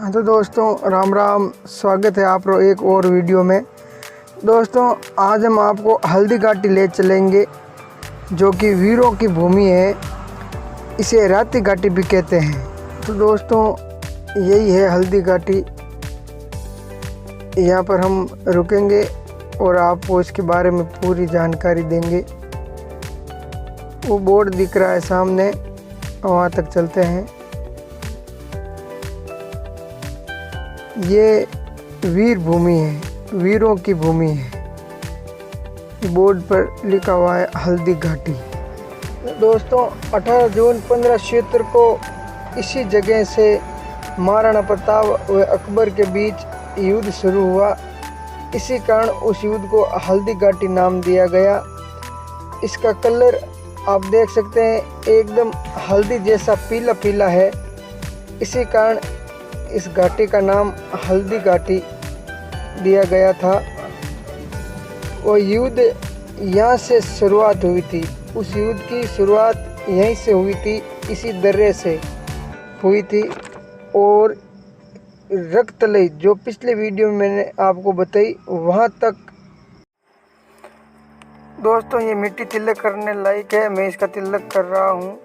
हाँ तो दोस्तों राम राम, स्वागत है आप लोग एक और वीडियो में। दोस्तों आज हम आपको हल्दी घाटी ले चलेंगे जो कि वीरों की भूमि है। इसे राती घाटी भी कहते हैं। तो दोस्तों यही है हल्दी घाटी। यहाँ पर हम रुकेंगे और आपको इसके बारे में पूरी जानकारी देंगे। वो बोर्ड दिख रहा है सामने, वहाँ तक चलते हैं। ये वीर भूमि है, वीरों की भूमि है। बोर्ड पर लिखा हुआ है हल्दी घाटी। दोस्तों 18 जून 1576 को इसी जगह से महाराणा प्रताप व अकबर के बीच युद्ध शुरू हुआ। इसी कारण उस युद्ध को हल्दी घाटी नाम दिया गया। इसका कलर आप देख सकते हैं, एकदम हल्दी जैसा पीला पीला है। इसी कारण इस घाटी का नाम हल्दी घाटी दिया गया था। वो युद्ध यहाँ से शुरुआत हुई थी। उस युद्ध की शुरुआत यहीं से हुई थी, इसी दर्रे से हुई थी। और रक्तलई जो पिछले वीडियो में मैंने आपको बताई, वहाँ तक दोस्तों ये मिट्टी तिलक करने लायक है। मैं इसका तिलक कर रहा हूँ।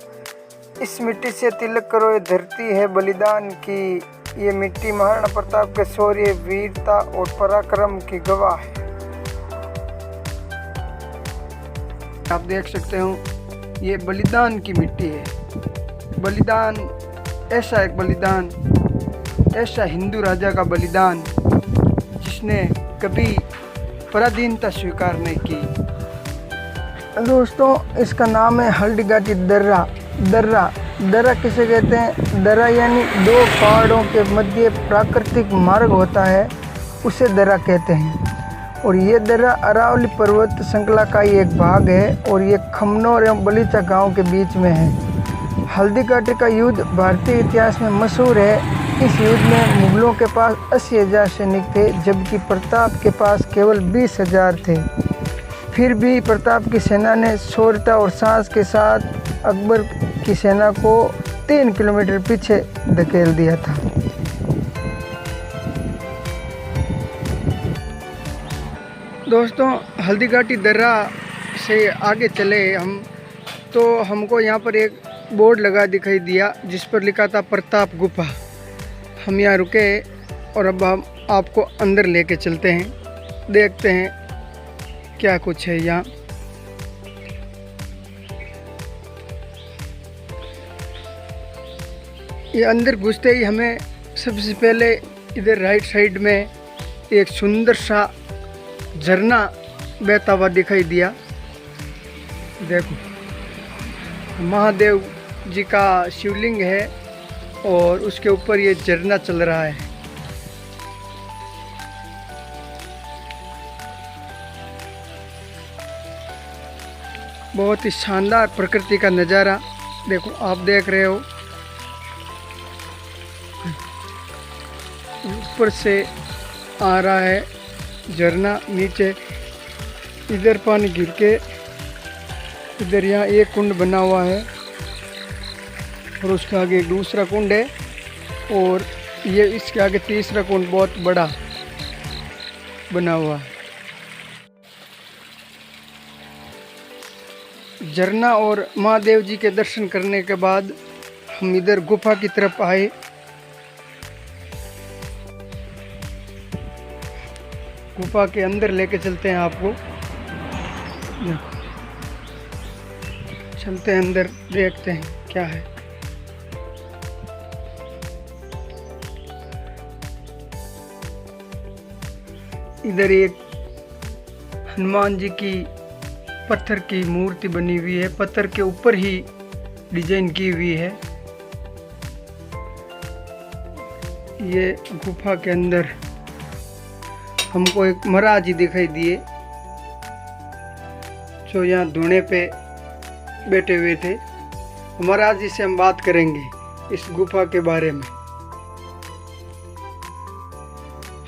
इस मिट्टी से तिलक करो, ये धरती है बलिदान की। ये मिट्टी महाराणा प्रताप के शौर्य, वीरता और पराक्रम की गवाह है। आप देख सकते हो ये बलिदान की मिट्टी है। बलिदान ऐसा एक बलिदान, ऐसा हिंदू राजा का बलिदान जिसने कभी पराधीनता स्वीकार नहीं की। दोस्तों इसका नाम है हल्दी घाटी दर्रा। दर्रा किसे कहते हैं? दर्रा यानी दो पहाड़ों के मध्य प्राकृतिक मार्ग होता है, उसे दर्रा कहते हैं। और ये दर्रा अरावली पर्वत श्रृंखला का ही एक भाग है और ये खमनोर एवं बलीचा गांव के बीच में है। हल्दी घाटी का युद्ध भारतीय इतिहास में मशहूर है। इस युद्ध में मुगलों के पास 80,000 सैनिक थे, जबकि प्रताप के पास केवल 20,000 थे। फिर भी प्रताप की सेना ने शौर्यता और साहस के साथ अकबर की सेना को 3 किलोमीटर पीछे धकेल दिया था। दोस्तों हल्दी घाटी दर्रा से आगे चले हम तो हमको यहाँ पर एक बोर्ड लगा दिखाई दिया जिस पर लिखा था प्रताप गुफा। हम यहाँ रुके और अब हम आपको अंदर लेके चलते हैं, देखते हैं क्या कुछ है यहाँ। ये अंदर घुसते ही हमें सबसे पहले इधर राइट साइड में एक सुंदर सा झरना बहता हुआ दिखाई दिया। देखो महादेव जी का शिवलिंग है और उसके ऊपर ये झरना चल रहा है। बहुत ही शानदार प्रकृति का नज़ारा देखो, आप देख रहे हो। ऊपर से आ रहा है झरना, नीचे इधर पानी गिर के इधर यहाँ एक कुंड बना हुआ है और उसके आगे एक दूसरा कुंड है और ये इसके आगे तीसरा कुंड बहुत बड़ा बना हुआ है। झरना और महादेव जी के दर्शन करने के बाद हम इधर गुफा की तरफ आए। गुफा के अंदर लेके चलते हैं आपको। चलते हैं अंदर, देखते हैं क्या है। इधर एक हनुमान जी की पत्थर की मूर्ति बनी हुई है, पत्थर के ऊपर ही डिजाइन की हुई है। ये गुफा के अंदर हमको एक महाराज जी दिखाई दिए जो यहाँ धुने पे बैठे हुए थे। महाराज जी से हम बात करेंगे इस गुफा के बारे में।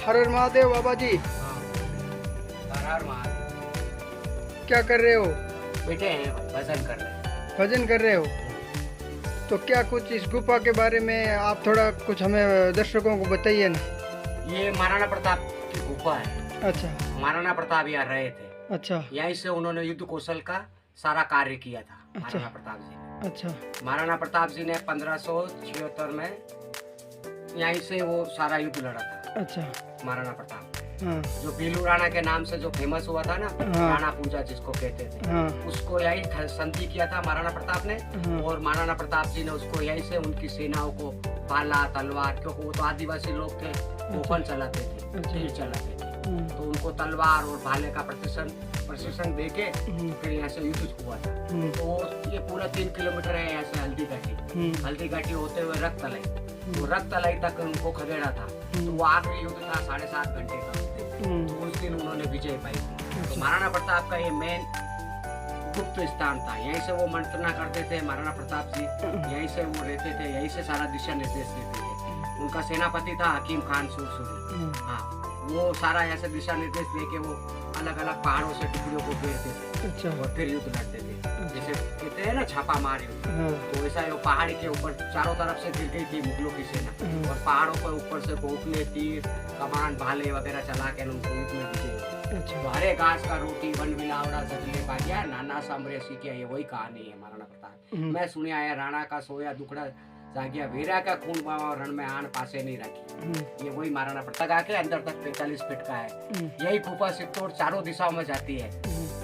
हर हर महादेव बाबा जी। हर हर महादेव। क्या कर रहे हो? बैठे हैं, भजन कर रहे हैं। भजन कर रहे हो? तो क्या कुछ इस गुफा के बारे में आप थोड़ा कुछ हमें दर्शकों को बताइए ना। ये महाराणा प्रताप की गुफा है। अच्छा महाराणा प्रताप यहाँ रहे थे। अच्छा यहीं से उन्होंने युद्ध कौशल का सारा कार्य किया था। अच्छा। महाराणा प्रताप जी ने। अच्छा महाराणा प्रताप जी ने 1576 में यहीं से वो सारा युद्ध लड़ा था। अच्छा महाराणा प्रताप हाँ जो भीलू राणा के नाम से जो फेमस हुआ था ना, हाँ। राणा पूजा जिसको कहते थे, हाँ उसको यही संधि किया था महाराणा प्रताप ने। हाँ। और महाराणा प्रताप जी ने उसको यहीं से उनकी सेनाओं को भाला तलवार, क्योंकि वो तो आदिवासी लोग थे, ओपन चलाते थे, अच्छा। तीर चलाते थे, हम्म, तो उनको तलवार और भाले का प्रशिक्षण देके हम्म, फिर यहाँ से युद्ध हुआ था। हम्म, तो ये पूरा 3 किलोमीटर है यहाँ से हल्दी घाटी। हल्दी घाटी होते हुए रक्त तलाई, तो रक्त तलाई तक उनको खदेड़ा था। तो वो आखिरी युद्ध था 7.5 घंटे का। हम्म, तो उस दिन उन्होंने विजय पाई थी। अच्छा। तो महाराणा प्रताप का ये मेन गुप्त स्थान था। यहीं से वो मंत्रणा करते थे महाराणा प्रताप जी, यहीं से वो रहते थे, यहीं से सारा दिशा निर्देश देते थे। उनका सेनापति था हकीम खान सुरसुरी। हम्म, हाँ, वो सारा ऐसे दिशा निर्देश देके वो अलग अलग पहाड़ों से टुकड़ियों को घेरते थे अच्छा और फिर युद्ध लड़ते थे। जैसे कहते हैं ना छापा मार युद्ध, हाँ तो ऐसा वो पहाड़ी के ऊपर चारों तरफ से गिर गई थी मुगलों की सेना, और पहाड़ों पर ऊपर से बोखले तीर कमान भाले वगैरह चला के उनको युद्ध में विजय हुए। अच्छा तो हरे घास का रोटी वन बिलावड़ा जगले पागिया नाना सामरे सीखिया, ये वही कहानी है महाराणा प्रताप। मैं सुनिया है राणा का सोया दुखड़ा जागिया, वीरा का खून बावा रण में आन पासे नहीं रखी। ये वही महाराणा प्रताप आके अंदर तक 45 फीट का है। यही गुफा सित्तौड़ चारों दिशाओं में जाती है,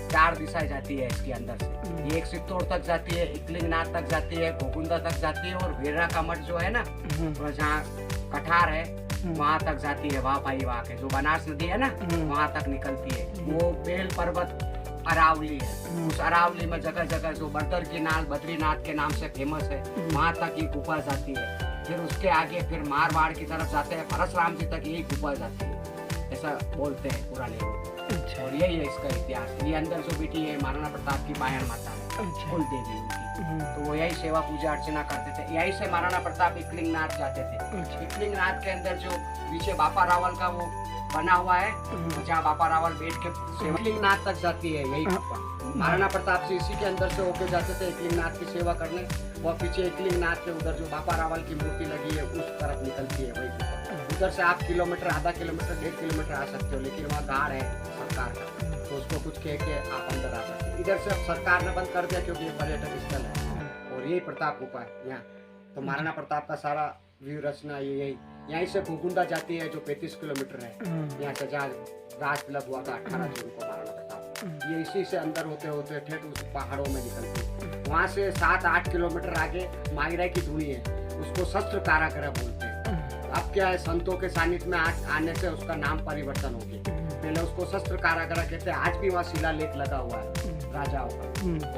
4 दिशाएं जाती है इसके अंदर से। ये एक सित्तौड़ तक जाती है, इकलिंगनाथ तक जाती है, गोकुंदा तक जाती है, और वीरा का मठ जो है ना, तो जहाँ कठार है वहाँ तक जाती है। वहाँ भाई वहाँ के जो बनास नदी है ना, वहाँ तक निकलती है। वो बेल पर्वत अरावली है, उस अरावली में जगह जगह जो बर्दर की नाल बद्रीनाथ के नाम से फेमस है, वहाँ तक ये गुफा जाती है। फिर उसके आगे फिर मारवाड़ की तरफ जाते हैं, परशुराम जी तक यही गुफा जाती है, ऐसा बोलते हैं पुराने लोग। अच्छा और यही है इसका इतिहास। ये अंदर जो बेटी है महाराणा प्रताप की बायन माता है, अच्छा कुल देवी उनकी। तो वो यही सेवा पूजा अर्चना करते थे। यही से महाराणा प्रताप इकलिंगनाथ जाते थे। इकलिंगनाथ के अंदर जो पीछे बापा रावल का वो बना हुआ है, जहाँ बापा रावल बैठ के इकलिंगनाथ तक जाती है यही गुफा। महाराणा प्रताप जी इसी के अंदर से होके जाते थे इकलिंगनाथ की सेवा करने। वह पीछे इकलिंगनाथ के उधर जो बापा रावल की मूर्ति लगी है उस तरफ निकलती है वही गुफा। उधर से आप किलोमीटर, आधा किलोमीटर, 1.5 किलोमीटर आ सकते हो, लेकिन वहाँ गार्ड है सरकार का, तो उसको कुछ कह के आप अंदर आ सकते हो। इधर से अब सरकार ने बंद कर दिया क्योंकि ये पर्यटक स्थल है, और यही प्रताप गुफा है यहाँ। तो महाराणा प्रताप का सारा व्यू रचना यही। यहीं से गोकुंदा जाती है जो 35 किलोमीटर है, यहाँ से जहाँ राज तिलक हुआ था 18 जून को महाराणा प्रताप। ये इसी से अंदर होते होते ठेठ उस पहाड़ों में निकलती। वहाँ से 7-8 किलोमीटर आगे मायरा की धुनी है, उसको शस्त्र कारागृह बोलते हैं। अब क्या है, संतों के सानिध्य में आने से उसका नाम परिवर्तन हो गया। पहले उसको शस्त्र कारागृह कहते हैं। आज भी वहाँ शिलालेख लगा हुआ है राजाओं का,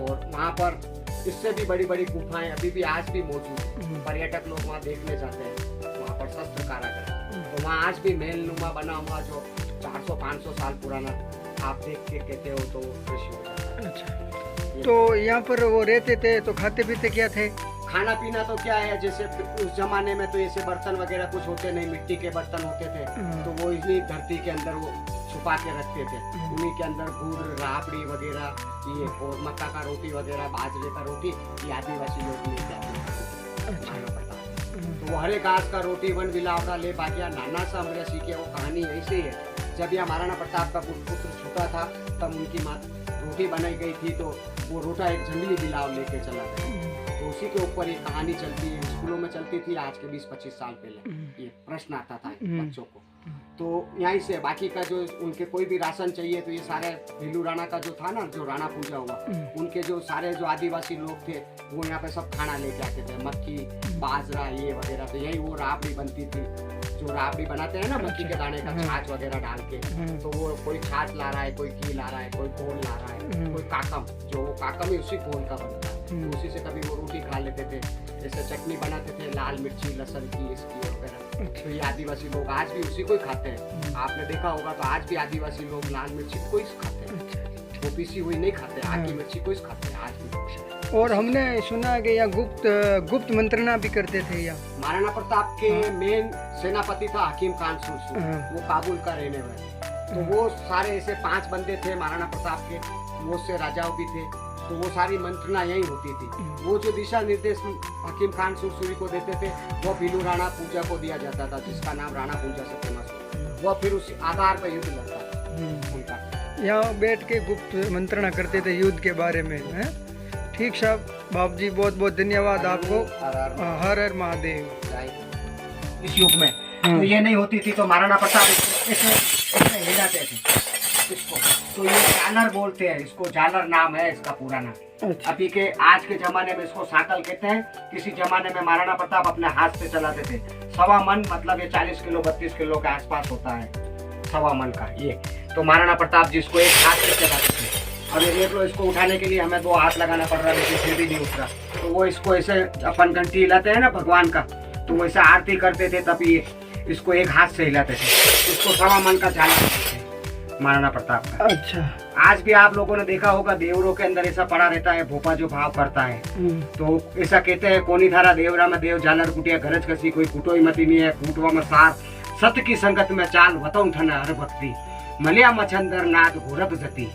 और वहाँ पर इससे भी बड़ी बड़ी गुफाएं अभी भी आज भी मौजूद है। पर्यटक लोग वहाँ देखने जाते हैं, वहाँ पर शस्त्र कारागृह। तो वहाँ आज भी मेलनुमा बना हुआ जो 400-500 साल पुराना आप देख के कहते हो तो दृश्य हो जाता है। अच्छा तो यहाँ पर वो रहते थे तो खाते पीते क्या थे? खाना पीना तो क्या है, जैसे उस जमाने में तो ऐसे बर्तन वगैरह कुछ होते नहीं, मिट्टी के बर्तन होते थे, तो वो इन्हीं धरती के अंदर वो छुपा के रखते थे। उन्हीं के अंदर गुड़, राबड़ी वगैरह, ये और मक्का का रोटी वगैरह, बाजरे का रोटी, ये आदिवासी लोग लेके आते। तो वो हरे घास का रोटी वन बिलावड़ा ले बागिया नाना सा हमरे सीखे, वो कहानी ऐसे ही है। जब यह महाराणा प्रताप का पुत्र छोटा था तब उनकी माँ रोटी बनाई गई थी, तो वो रोटा एक जंगली बिलाव लेके चला गया। तो उसी के ऊपर ये कहानी चलती है, स्कूलों में चलती थी आज के 20-25 साल पहले। ये प्रश्न आता था बच्चों को। तो यहीं से बाकी का जो उनके कोई भी राशन चाहिए तो ये सारे भीलू राणा का जो था ना, जो राणा पूजा हुआ, उनके जो सारे जो आदिवासी लोग थे वो यहाँ पे सब खाना लेके आते थे, मक्की बाजरा ये वगैरह। तो यही वो राबड़ी बनती थी, जो राबड़ी बनाते हैं ना मक्की के दाने का छाछ वगैरह डाल के। तो वो कोई छाछ ला रहा है, कोई घी ला रहा है, कोई घोल ला रहा है, कोई काकम, जो वो काकम ही उसी घोल का बनता है। तो उसी से कभी वो रोटी खा लेते थे। जैसे चटनी बनाते थे लाल मिर्ची लहसुन की, इसकी वगैरह। तो ये आदिवासी लोग आज भी उसी को ही खाते हैं। आपने देखा होगा तो आज भी आदिवासी लोग लाल मिर्ची को ही खाते हैं, वो पीसी हुई नहीं खाते, आग की मिर्ची को ही खाते हैं आज भी। और हमने सुना है कि यहाँ गुप्त मंत्रणा भी करते थे यहाँ। महाराणा प्रताप के मेन सेनापति था हकीम खान सुरसुरी, वो काबुल का रहने वाले। तो वो सारे ऐसे 5 बंदे थे महाराणा प्रताप के, वो से राजाओं भी थे। तो वो सारी मंत्रणा यही होती थी। वो जो दिशा निर्देश हकीम खान सुरसुरी को देते थे वो बिलू राणा पूजा को दिया जाता था, जिसका नाम राणा पूजा से फेमस हुआ। वो फिर उस आधार पर युद्ध लड़ता था उनका। यहाँ बैठ के गुप्त मंत्रणा करते थे युद्ध के बारे में, हैं? ठीक साहब, बाबू जी बहुत बहुत धन्यवाद आपको। हर हर महादेव। इस युग में तो ये नहीं होती थी तो महाराणा प्रताप ऐसे हिलाते थे इसको, तो ये झालर बोलते हैं इसको, झालर नाम है इसका पूरा नाम। अच्छा। अभी के आज के जमाने में इसको साकल कहते हैं। किसी जमाने में महाराणा प्रताप अपने हाथ से चलाते थे। 1.25 मन मतलब ये 40 किलो 32 किलो के आसपास होता है, 1.25 मन का ये। तो महाराणा प्रताप जी इसको एक हाथ से चलाते थे। और ये देख लो, इसको उठाने के लिए हमें 2 हाथ लगाना पड़ रहा है, लेकिन फिर भी नहीं उठ रहा। तो वो इसको ऐसे अपन घंटी हिलाते हैं ना भगवान का, तो वैसे आरती करते थे तब ये इसको एक हाथ से हिलाते थे। इसको 1.25 मन का झालर बोलते हैं महाराणा प्रताप का। अच्छा। आज भी आप लोगों ने देखा होगा देवरों के अंदर ऐसा पड़ा रहता है, भोपा जो भाव करता है। तो ऐसा कहते हैं, कोनी थारा देवरा में देव झालर कुटिया गरज कसी, कोई कुटोई मती नहीं है कूटवा में सार, सत्य की संगत में चाल वतौ ठना हर भक्ति, मलिया मछंदर नाद घोरत जती।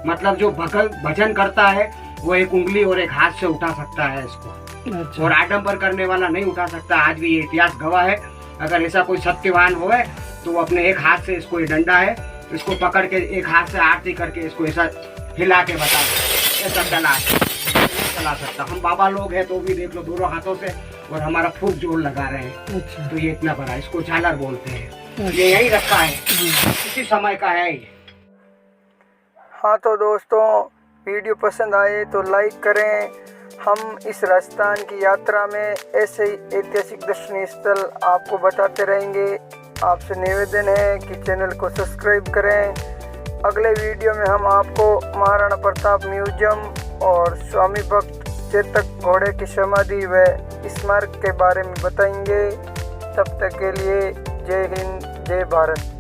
मतलब जो भजन करता है वो एक उंगली और एक हाथ से उठा सकता है इसको। अच्छा। और आडंबर करने वाला नहीं उठा सकता। आज भी ये इतिहास गवाह है। अगर ऐसा कोई सत्यवान हो तो वो अपने एक हाथ से, इसको ये डंडा है, इसको पकड़ के एक हाथ से आरती करके इसको ऐसा हिला के बता दे, ऐसा चला सकता। हम बाबा लोग हैं तो भी देख लो दोनों हाथों से, और हमारा फुल जोर लगा रहे हैं। अच्छा। तो ये इतना बड़ा, इसको झालर बोलते हैं। ये यही रखा है, इसी समय का है ये। हाँ तो दोस्तों, वीडियो पसंद आए तो लाइक करें। हम इस राजस्थान की यात्रा में ऐसे ही ऐतिहासिक दर्शनीय स्थल आपको बताते रहेंगे। आपसे निवेदन है कि चैनल को सब्सक्राइब करें। अगले वीडियो में हम आपको महाराणा प्रताप म्यूजियम और स्वामी भक्त चेतक घोड़े की समाधि व स्मारक के बारे में बताएंगे। तब तक के लिए जय हिंद, जय भारत।